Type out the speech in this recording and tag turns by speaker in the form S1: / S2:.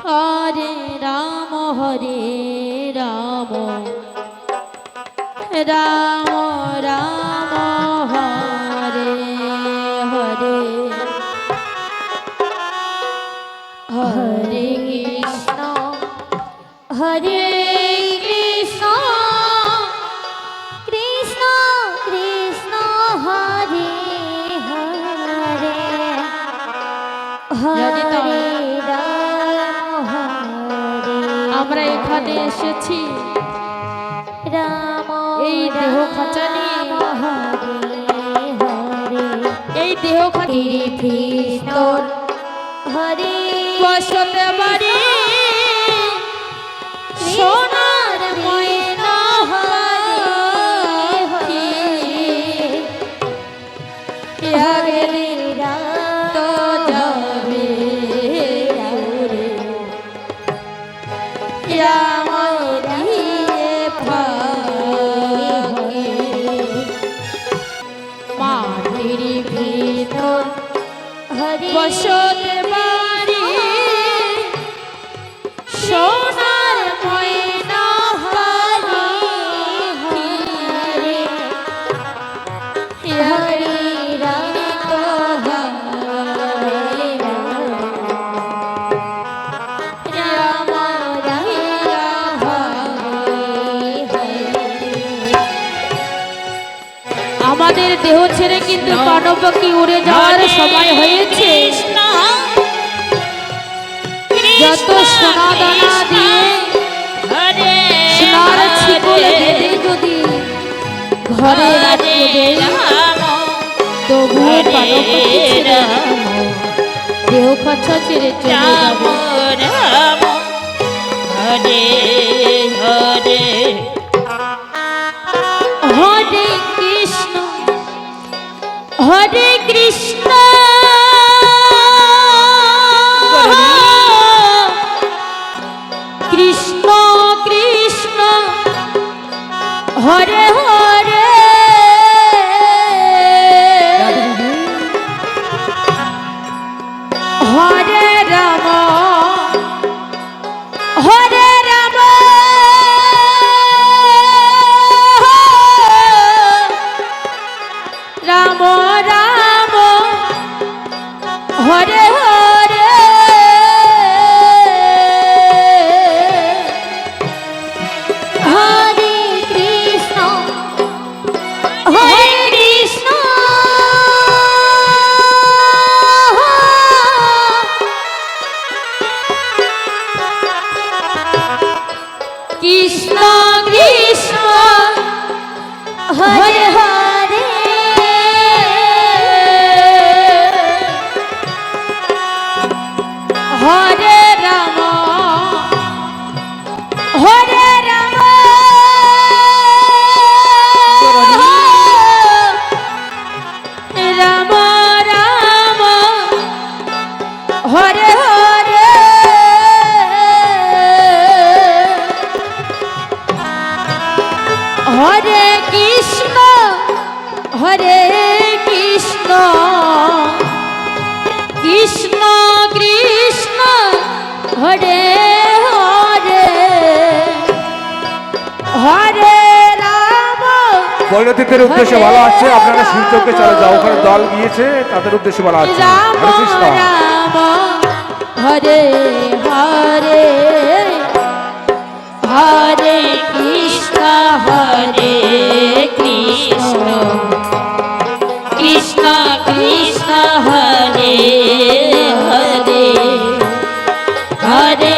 S1: হরে রাম রাম রাম রাম হরে হরে হরে কৃষ্ণ হরে কৃষ্ণ কৃষ্ণ কৃষ্ণ হরে হরে হরে রাম হরে। আমরা এখানে এসেছি রাম এই দেহ খাঁচা নিয়ে এই দেহ খাঁচির ভিতর হরে বসতে পারি সোনার ময়না হরে হরে তো যাবে মাটির ভিতর বসতে পারি সোনার ময়না হরে হরে হরে রাম তো হরে রাম রাম হরে। আমাদের দেহ ছেড়ে কিন্তু পানপাখি উড়ে যাওয়ার সময় হয়েছে। যত সোনা দানা দিয়ে সোনার ছিকল বেঁধে যদি ঘরে রাখবে তবুও পানপাখি ছেড়ে দেহ খাঁচা ছেড়ে চলে যাবে।
S2: হরে হরে
S1: হরে কৃষ্ণ হরে কৃষ্ণ কৃষ্ণ কৃষ্ণ হরে হরে হরে রাম হরে রাম রাম রাম হরে হরে হরে কৃষ্ণ হরে কৃষ্ণ কৃষ্ণ কৃষ্ণ হরে হরে হরে রাম হরে রাম রাম রাম হরে হরে হরে কৃষ্ণ হরে কৃষ্ণ কৃষ্ণ কৃষ্ণ হরে হরে হরে রাম।
S3: বৈদ্যুতিকের উদ্দেশ্যে বলা হচ্ছে আপনারা শিলচরকে চলে যাও, ওখানে দল গিয়েছে, তাদের উদ্দেশ্যে বলা হচ্ছে
S1: রাম
S3: হরে কৃষ্ণ
S1: রাম হরে হরে হরে কৃষ্ণ হরে কৃষ্ণ
S2: কৃষ্ণ কৃষ্ণ হরে হরে হরে